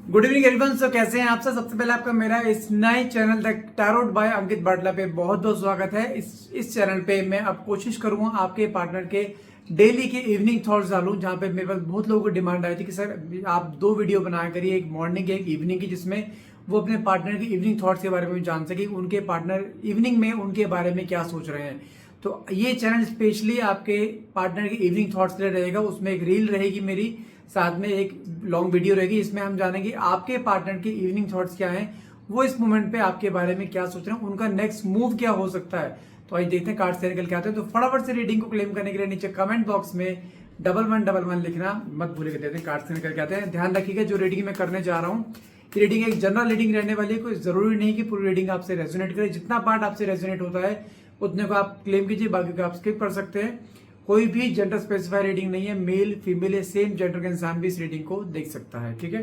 Good evening everyone. सो कैसे हैं आप सब। सबसे पहले आपका मेरा इस नए चैनल द टैरोट बाय अंकित बाटला पे बहुत बहुत स्वागत है। इस चैनल पे मैं अब कोशिश करूंगा आपके पार्टनर के डेली के इवनिंग थॉट्स डालूं, जहां पे मेरे पास बहुत लोगों को डिमांड आई थी कि सर आप 2 वीडियो बनाया करिए, एक मॉर्निंग की एक इवनिंग की, जिसमें वो अपने पार्टनर के इवनिंग थॉट्स के बारे में जान सके, उनके पार्टनर इवनिंग में उनके बारे में क्या सोच रहे हैं। तो ये चैनल स्पेशली आपके पार्टनर के इवनिंग थॉट्स के लिए रहेगा। उसमें एक रील रहेगी मेरी, साथ में एक लॉन्ग वीडियो रहेगी। इसमें हम जानेंगे आपके पार्टनर के इवनिंग थॉट्स क्या हैं, वो इस मोमेंट पे आपके बारे में क्या सोच रहे हैं, उनका नेक्स्ट मूव क्या हो सकता है। तो आइए देखते हैं कार्ड से निकल के आते हैं। तो फटाफट से रीडिंग को क्लेम करने के लिए नीचे कमेंट बॉक्स में 1111 लिखना मत भूलिएगा। देते हैं कार्ड से निकल के आते हैं। ध्यान रखिएगा जो रीडिंग मैं करने जा रहा हूँ, रीडिंग एक जनरल रीडिंग रहने वाली है। कोई जरूरी नहीं कि पूरी रीडिंग आपसे रेजोनेट करे। जितना पार्ट आपसे रेजोनेट होता है उतने को आप क्लेम कीजिए, बाकी को आप स्किप कर सकते हैं। कोई भी जेंडर स्पेसिफाई रीडिंग नहीं है। मेल फीमेल या सेम जेंडर का इंसान भी इस रीडिंग को देख सकता है। ठीक है,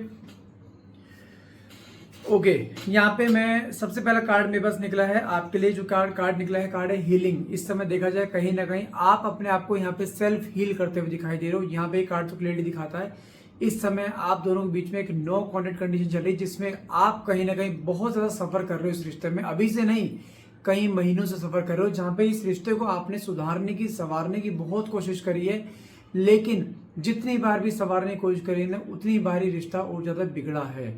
ओके। यहाँ पे मैं सबसे पहला कार्ड मेरे पास निकला है आपके लिए। जो कार्ड निकला है, कार्ड है हीलिंग। इस समय देखा जाए कहीं ना कहीं आप अपने आप को यहाँ पे सेल्फ हील करते हुए दिखाई दे रहे हो। यहाँ पे कार्ड तो क्लियरली दिखाता है इस समय आप दोनों के बीच में एक नो कॉन्टेक्ट कंडीशन चल रही है, जिसमें आप कहीं ना कहीं बहुत ज्यादा सफर कर रहे हो इस रिश्ते में। अभी से नहीं, कई महीनों से सफर कर रहे हो, जहां पे इस रिश्ते को आपने सुधारने की संवारने की बहुत कोशिश करी है, लेकिन जितनी बार भी संवारने की कोशिश करी ना, उतनी बार ही रिश्ता और ज्यादा बिगड़ा है।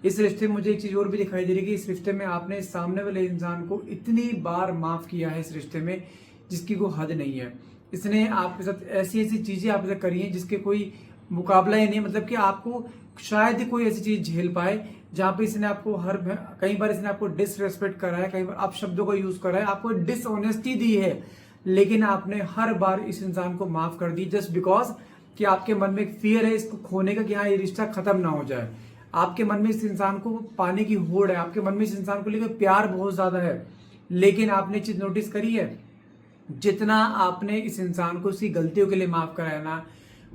इस रिश्ते में मुझे एक चीज और भी दिखाई दे रही है कि इस रिश्ते में आपने सामने वाले इंसान को इतनी बार माफ किया है इस रिश्ते में, जिसकी कोई हद नहीं है। इसने आपके साथ ऐसी ऐसी चीजें आपके साथ करी हैं जिसके कोई मुकाबला ही नहीं। मतलब कि आपको शायद ही कोई ऐसी चीज झेल पाए जहां पे इसने आपको कई बार इसने आपको डिसरेस्पेक्ट करा है, कई बार आप शब्दों का यूज करा है, आपको डिसऑनेस्टी दी है, लेकिन आपने हर बार इस इंसान को माफ कर दी जस्ट बिकॉज कि आपके मन में एक फियर है इसको खोने का, कि हाँ ये रिश्ता खत्म ना हो जाए। आपके मन में इस इंसान को पाने की होड़ है, आपके मन में इस इंसान को लेकर प्यार बहुत ज्यादा है, लेकिन आपने चीज नोटिस करी है, जितना आपने इस इंसान को उसकी गलतियों के लिए माफ कराया ना,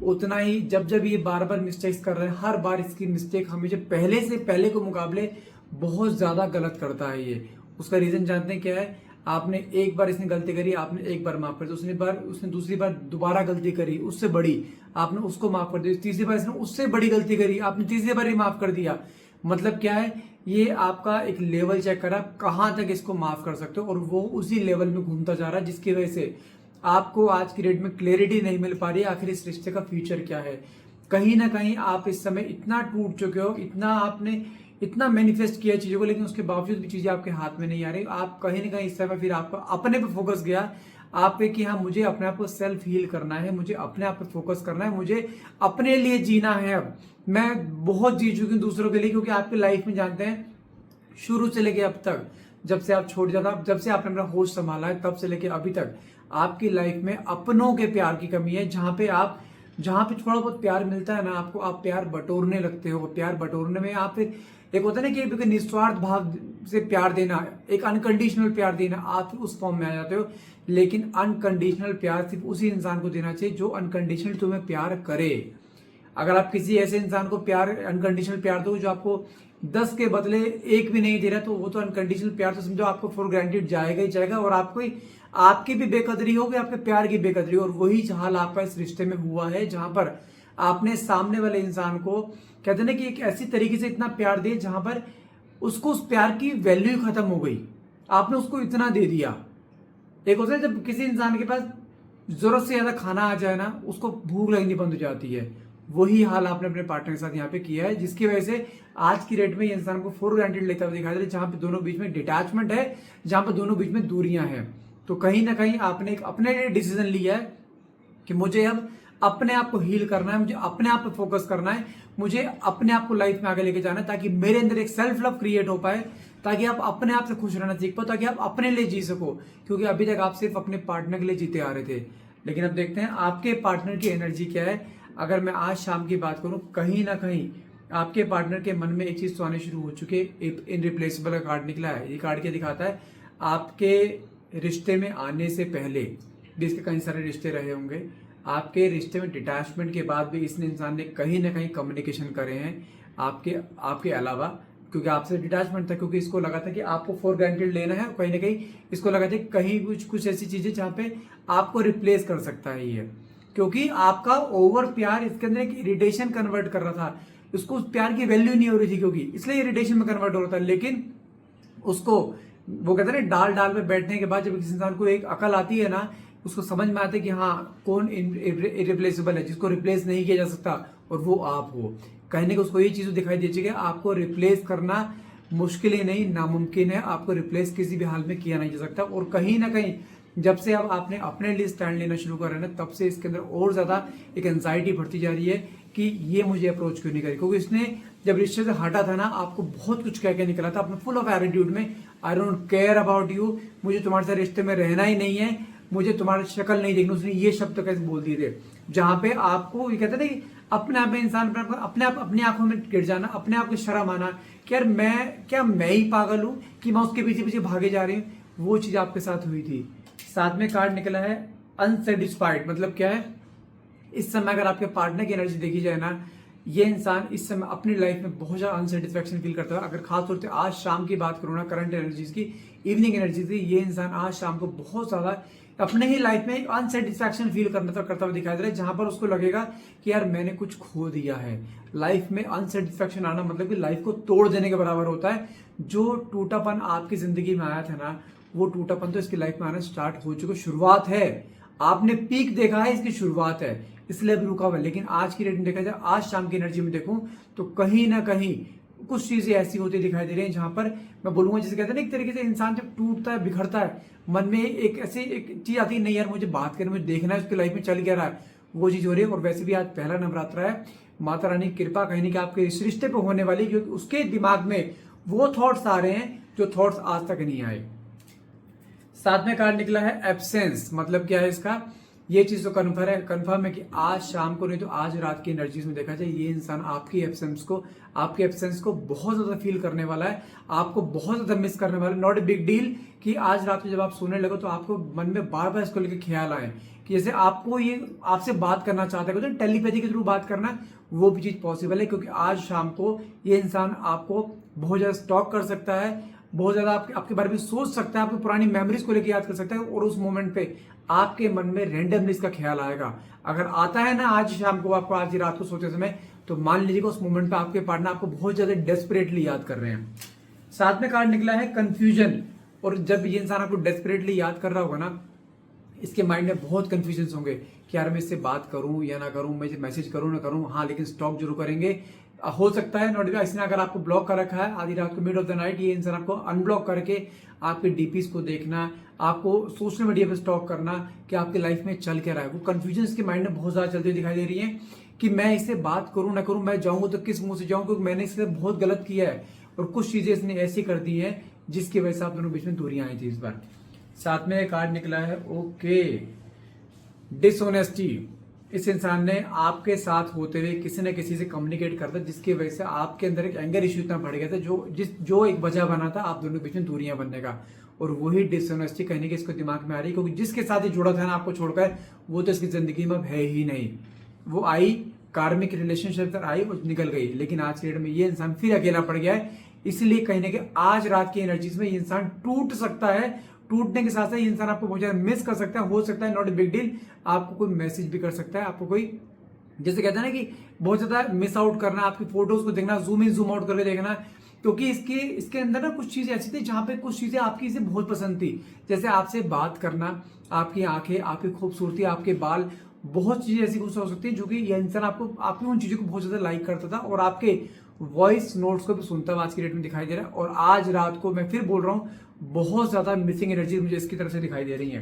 उतना ही जब जब ये बार बार मिस्टेक्स कर रहे हैं, हर बार इसकी मिस्टेक हमेशा पहले से पहले को मुकाबले बहुत ज्यादा गलत करता है ये। उसका रीजन जानते हैं क्या है? आपने एक बार इसने गलती करी, आपने एक बार माफ कर दिया, उसने दूसरी बार दोबारा गलती करी उससे बड़ी, आपने उसको माफ कर दिया, तीसरी बार इसने उससे बड़ी गलती करी, आपने तीसरी बार ही माफ कर दिया। मतलब क्या है, ये आपका एक लेवल चेक करा कहां तक इसको माफ कर सकते हो, और वो उसी लेवल में घूमता जा रहा है, जिसकी वजह से आपको आज की डेट में क्लैरिटी नहीं मिल पा रही है आखिर इस रिश्ते का फ्यूचर क्या है। कहीं ना कहीं आप इस समय इतना टूट चुके हो, इतना आपने इतना मैनिफेस्ट किया चीजों को, लेकिन उसके बावजूद भी चीजें आपके हाथ में नहीं आ रही। आप कहीं ना कहीं इस समय फिर आपका अपने पे फोकस गया आप पे कि हाँ मुझे अपने आप को सेल्फ हील करना है, मुझे अपने आप पे फोकस करना है, मुझे अपने लिए जीना है। अब मैं बहुत जी चुकी हूँ दूसरों के लिए, क्योंकि आपकी लाइफ में जानते हैं शुरू से लेके अब तक, जब से आप छोड़ जाता, जब से आपने अपना होश संभाला है, तब से लेके अभी तक आपकी लाइफ में अपनों के प्यार की कमी है। जहां पे थोड़ा बहुत प्यार मिलता है ना आपको, आप प्यार बटोरने लगते हो। प्यार बटोरने में आप फिर एक होता है ना कि निस्वार्थ भाव से प्यार देना, एक अनकंडीशनल प्यार देना, आप उस फॉर्म में आ जाते हो। लेकिन अनकंडीशनल प्यार सिर्फ उसी इंसान को देना चाहिए जो अनकंडीशनल तुम्हें प्यार करे। अगर आप किसी ऐसे इंसान को प्यार अनकंडीशनल प्यार दो जो आपको 10 के बदले 1 भी नहीं दे रहा, तो वो तो अनकंडीशनल प्यार तो समझो आपको फॉर ग्रांटेड जाएगा ही जाएगा, और आपकी भी बेकदरी होगी, आपके प्यार की बेकदरी। और वही हाल आपका इस रिश्ते में हुआ है, जहां पर आपने सामने वाले इंसान को कहते ना कि एक ऐसी तरीके से इतना प्यार दिया जहां पर उसको उस प्यार की वैल्यू खत्म हो गई। आपने उसको इतना दे दिया। एक होता है जब किसी इंसान के पास जरूरत से ज्यादा खाना आ जाए ना, उसको भूख लगनी बंद हो जाती है। वही हाल आपने अपने पार्टनर के साथ यहाँ पे किया है, जिसकी वजह से आज की डेट में ये इंसान को फॉर ग्रांटेड लेता हुआ दिखाई दे रहा है, जहां पे दोनों बीच में डिटैचमेंट है, जहां पे दोनों बीच में दूरियां हैं। तो कहीं ना कहीं आपने एक अपने लिए डिसीजन लिया है कि मुझे अब अपने आप को हील करना है, मुझे अपने आप पे फोकस करना है, मुझे अपने आप को लाइफ में आगे लेके जाना है, ताकि मेरे अंदर एक सेल्फ लव क्रिएट हो पाए, ताकि आप अपने आप से खुश रहना सीख पाओ, ताकि आप अपने लिए जी सको। क्योंकि अभी तक आप सिर्फ अपने पार्टनर के लिए जीते आ रहे थे, लेकिन अब देखते हैं आपके पार्टनर की एनर्जी क्या है। अगर मैं आज शाम की बात करूं, कहीं ना कहीं आपके पार्टनर के मन में एक चीज तो आने शुरू हो चुकी है। इनरिप्लेसेबल का कार्ड निकला है। ये कार्ड क्या दिखाता है? आपके रिश्ते में आने से पहले भी इसके कई सारे रिश्ते रहे होंगे। आपके रिश्ते में डिटैचमेंट के बाद भी इस इंसान ने कहीं ना कहीं कम्युनिकेशन करे हैं आपके अलावा, क्योंकि आपसे डिटैचमेंट था, क्योंकि इसको लगा था कि आपको फॉर ग्रांटेड लेना है। कहीं ना कहीं इसको लगा था कि कहीं कुछ ऐसी चीजें जहां पे आपको रिप्लेस कर सकता है ये, क्योंकि आपका ओवर प्यार इसके अंदर एक इरिटेशन कन्वर्ट कर रहा था। उसको उस प्यार की वैल्यू नहीं हो रही थी, क्योंकि इसलिए इरिटेशन में कन्वर्ट हो रहा था। लेकिन उसको, वो कहते हैं ना, डाल डाल पे बैठने के बाद जब किसी इंसान को एक अकल आती है ना, उसको समझ में आता है कि हाँ कौन इरिप्लेसेबल है, जिसको रिप्लेस नहीं किया जा सकता, और वो आप हो। कहने को उसको ये चीज दिखाई दे चुकी है, आपको रिप्लेस करना मुश्किल ही नहीं, नामुमकिन है। आपको रिप्लेस किसी भी हाल में किया नहीं जा सकता। और कहीं ना कहीं जब से अब आपने अपने लिए स्टैंड लेना शुरू कर रहे हैं ना, तब से इसके अंदर और ज्यादा एक एंजाइटी बढ़ती जा रही है कि ये मुझे अप्रोच क्यों नहीं करी, क्योंकि इसने जब रिश्ते से हटा था ना, आपको बहुत कुछ कह के निकला था अपने फुल ऑफ एटीट्यूड में, I don't care about you, मुझे तुम्हारे साथ रिश्ते में रहना ही नहीं है, मुझे तुम्हारी शक्ल नहीं देखनी। उसने ये शब्द कैसे बोल दिए थे, जहां पे आपको ये कहते थे कि अपने आप में इंसान अपने आप अपनी आंखों में गिर जाना, अपने आप को शर्म आना कि यार मैं ही पागल हूं कि मैं उसके पीछे पीछे भागे जा रही हूँ, वो चीज आपके साथ हुई थी। साथ में कार्ड निकला है अनसेटिस्फाइड। मतलब क्या है, इस समय अगर आपके पार्टनर की एनर्जी देखी जाए ना, ये इंसान इस समय अपनी लाइफ में बहुत ज्यादा अनसेटिस्फैक्शन फील करता है। अगर खासतौर से आज शाम की बात करूँ ना, करंट एनर्जीज की, इवनिंग एनर्जी की, ये इंसान आज शाम को बहुत ज्यादा अपने ही लाइफ में अनसेटिस्फैक्शन फील करता हुआ दिखाई दे रहा है, जहां पर उसको लगेगा कि यार मैंने कुछ खो दिया है। लाइफ में अनसेटिस्फैक्शन आना मतलब कि लाइफ को तोड़ देने के बराबर होता है। जो टूटापन आपकी जिंदगी में आया था ना, वो टूटापन तो इसकी लाइफ में आना स्टार्ट हो चुका, शुरुआत है। आपने पीक देखा है, इसकी शुरुआत है, इसलिए अभी रुका हुआ है। लेकिन आज की रेटिंग देखा जाए, आज शाम की एनर्जी में देखूं तो कहीं ना कहीं कुछ चीजें ऐसी होती दिखाई दे रही हैं, जहां पर मैं बोलूंगा, जिसे कहते हैं ना, एक तरीके से इंसान जब टूटता है, बिखरता है, मन में एक ऐसी एक चीज आती है, नहीं यार मुझे बात करने, मुझे देखना है उसकी लाइफ में चल क्या रहा है, वो चीज हो रही है। और वैसे भी आज पहला नवरात्र है, माता रानी की कृपा कहीं नहीं कि आपके इस रिश्ते पे होने वाली, क्योंकि उसके दिमाग में वो थॉट्स आ रहे हैं जो थॉट्स आज तक नहीं आए। साथ में कार्ड निकला है एब्सेंस। मतलब क्या है इसका, ये चीज तो कंफर्म है कि आज शाम को नहीं तो आज रात की एनर्जीज में देखा जाए, ये इंसान आपके एब्सेंस को बहुत ज्यादा फील करने वाला है, आपको बहुत ज्यादा मिस करने वाला है। नॉट ए बिग डील कि आज रात में जब आप सोने लगो तो आपको मन में बार बार इसको लेकर ख्याल आए कि जैसे आपको ये आपसे बात करना चाहता है, तो टेलीपैथी के थ्रू बात करना, वो भी चीज पॉसिबल है। क्योंकि आज शाम को ये इंसान आपको बहुत ज्यादा स्टॉक कर सकता है, बहुत ज्यादा आपके बारे में सोच सकता है, आपकी पुरानी मेमोरीज को लेकर याद कर सकता है, और उस मोमेंट पे आपके मन में रैंडमनेस का ख्याल आएगा। अगर आता है ना आज शाम को, आपको आज रात को सोते समय, तो मान लीजिएगा उस मोमेंट पे आपके पार्टनर आपको बहुत ज्यादा डेस्परेटली याद कर रहे हैं। साथ में कार्ड निकला है कंफ्यूजन। और जब ये इंसान आपको डेस्परेटली याद कर रहा होगा ना, इसके माइंड में बहुत कंफ्यूजन होंगे कि यार मैं इससे बात करूं या ना करूं, मैं मैसेज करूं ना करूं, हाँ लेकिन स्टॉक जरूर करेंगे। हो सकता है नोटिफिकेशन, इसने अगर आपको ब्लॉक कर रखा है आधी रात को, मिड ऑफ द नाइट, ये इंसान आपको अनब्लॉक करके आपके डीपीज को देखना, आपको सोशल मीडिया पे स्टॉक करना कि आपकी लाइफ में चल क्या रहा है। वो कंफ्यूजन इसके माइंड में बहुत ज्यादा चलती दिखाई दे रही है कि मैं इससे बात करूं ना करूं, मैं जाऊंगा तो किस मुंह से जाऊं, क्योंकि मैंने इससे बहुत गलत किया है, और कुछ चीजें इसने ऐसी कर दी है जिसकी वजह से आप दोनों बीच में दूरियां आई थी इस बार। साथ में एक कार्ड निकला है ओके, डिसऑनेस्टी। इस इंसान ने आपके साथ होते हुए किसी न किसी से कम्युनिकेट करता, जिसकी वजह से आपके अंदर एक एंगर इश्यू इतना बढ़ गया था, जो एक वजह बना था आप दोनों के बीच में दूरियां बनने का। और वही डिसऑनेस्टी कहने की इसको दिमाग में आ रही है, क्योंकि जिसके साथ ही जुड़ा था ना आपको छोड़कर, वो तो इसकी जिंदगी में अब है ही नहीं। वो आई, कार्मिक रिलेशनशिप तक आई और निकल गई, लेकिन आज के डेट में ये इंसान फिर अकेला पड़ गया है। इसलिए कहीं ना कहीं आज रात की एनर्जीज में ये इंसान टूट सकता है, टूटने के साथ साथ ये इंसान आपको बहुत ज्यादा मिस कर सकता है। हो सकता है, नॉट ए बिग डील, आपको कोई मैसेज भी कर सकता है, आपको कोई, जैसे कहते हैं ना कि बहुत ज्यादा मिस आउट करना, आपकी फोटोज को देखना, जूम इन जूम आउट करके देखना, क्योंकि इसके अंदर ना कुछ चीजें ऐसी थी जहां पे कुछ चीजें आपकी इसे बहुत पसंद थी, जैसे आपसे बात करना, आपकी आंखें, आपकी खूबसूरती, आपके बाल, बहुत चीजें ऐसी कुछ हो सकती है जो कि यह इंसान आपकी उन चीजों को बहुत ज्यादा लाइक करता था, और आपके वॉइस नोट्स को भी सुनता हुआ आज की डेट में दिखाई दे रहा है। और आज रात को मैं फिर बोल रहा हूँ, बहुत ज्यादा मिसिंग एनर्जी मुझे इसकी तरफ से दिखाई दे रही है।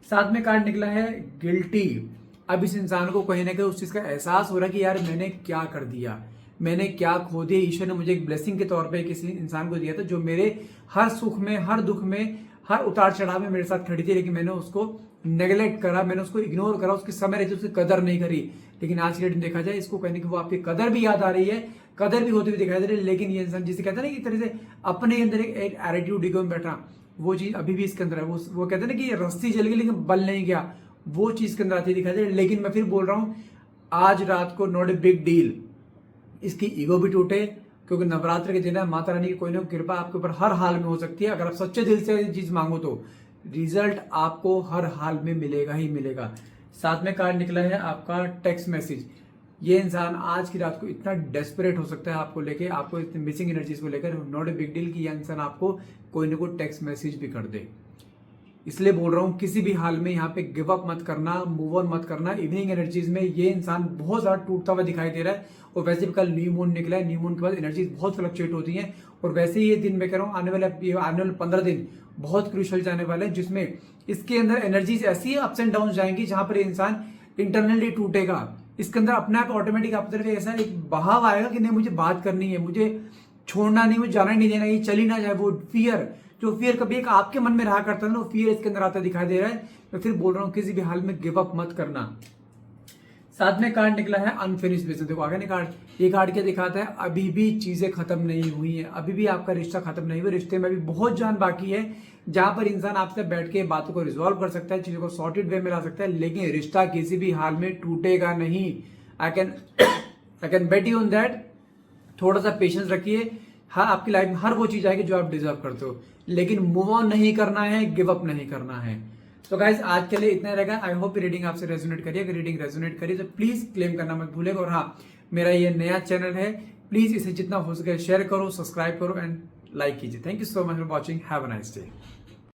साथ में कार्ड निकला है गिल्टी। अब इस इंसान को कहीं ना कहीं उस चीज का एहसास हो रहा है कि यार मैंने क्या कर दिया, मैंने क्या खो दिया। ईश्वर ने मुझे एक ब्लेसिंग के तौर पे किसी इंसान को दिया था, जो मेरे हर सुख में, हर दुख में, हर उतार चढ़ाव में मेरे साथ खड़ी थी, लेकिन मैंने उसको नेग्लेक्ट करा, मैंने उसको इग्नोर करा, उसके समय रहती उसकी कदर नहीं करी। लेकिन आज के डेट में देखा जाए, इसको कहने की वो आपकी कदर भी याद आ रही है, कदर भी होती हुई दिखाई दे रही है, लेकिन ये इंसान जिसे कहते हैं ना, एक तरह से अपने अंदर एक एटीट्यूड ईगो में बैठा, वो चीज अभी भी इसके अंदर है। वो कहते हैं ना कि रस्सी जल गई लेकिन बल नहीं गया, वो चीज के अंदर आती दिखाई दे रही है। लेकिन मैं फिर बोल रहा हूं, आज रात को नॉट ए बिग डील, इसकी ईगो भी टूटे, क्योंकि नवरात्र के दिन है, माता रानी की कोई ना कोई कृपा आपके ऊपर हर हाल में हो सकती है। अगर आप सच्चे दिल से चीज मांगो तो रिजल्ट आपको हर हाल में मिलेगा ही मिलेगा। साथ में कार्ड निकला है आपका टेक्स्ट मैसेज। ये इंसान आज की रात को इतना डेस्परेट हो सकता है आपको लेके, आपको इतने मिसिंग एनर्जीज को लेकर, नॉट ए बिग डील कि ये इंसान आपको कोई ना कोई टेक्स्ट मैसेज भी कर दे। इसलिए बोल रहा हूँ किसी भी हाल में यहाँ पे गिव अप मत करना, मूव ऑन मत करना। इवनिंग एनर्जीज में ये इंसान बहुत ज्यादा टूटता हुआ दिखाई दे रहा है, और वैसे भी कल न्यू मून निकला है, न्यू मून के बाद एनर्जीज बहुत फ्लक्चुएट होती हैं, और वैसे ही ये दिन मैं कह रहा हूँ आने वाले 15 दिन बहुत क्रूशल जाने वाले हैं, जिसमें इसके अंदर एनर्जीज ऐसी अप्स एंड डाउन जाएंगी जहां पर इंसान इंटरनली टूटेगा। इसके अंदर अपने आप ऑटोमेटिक आपकी तरफ ऐसा एक बहाव आएगा कि नहीं मुझे बात करनी है, मुझे छोड़ना नहीं, मुझे जाना नहीं देना, ये चली ना जाए। वो फियर, जो फियर कभी एक आपके मन में रहा करता है ना, वो फियर इसके अंदर आता दिखाई दे रहा है। मैं फिर बोल रहा हूँ किसी भी हाल में गिव अप मत करना। साथ में कार्ड निकला है अनफिनिश्ड बिजनेस। देखो आगे ने कार्ड, ये कार्ड क्या दिखाता है, अभी भी चीजें खत्म नहीं हुई है, अभी भी आपका रिश्ता खत्म नहीं हुआ, रिश्ते में भी बहुत जान बाकी है, जहां पर इंसान आपसे बैठ के बातों को रिजॉल्व कर सकता है, चीजों को सॉर्टेड वे में ला सकता है, लेकिन रिश्ता किसी भी हाल में टूटेगा नहीं। I can bet you on that. थोड़ा सा पेशेंस रखिए। हाँ, आपकी लाइफ में हर वो चीज आएगी जो आप डिजर्व करते हो, लेकिन मूव ऑन नहीं करना है, गिव अप नहीं करना है। तो गाइज आज के लिए इतना रहेगा। आई होप रीडिंग आपसे रेजोनेट करिए। अगर रीडिंग रेजोनेट करिए तो प्लीज क्लेम करना मत भूलेगा। और हाँ, मेरा ये नया चैनल है, प्लीज इसे जितना हो सके शेयर करो, सब्सक्राइब करो एंड लाइक कीजिए। Thank you so much for watching. Have a nice day.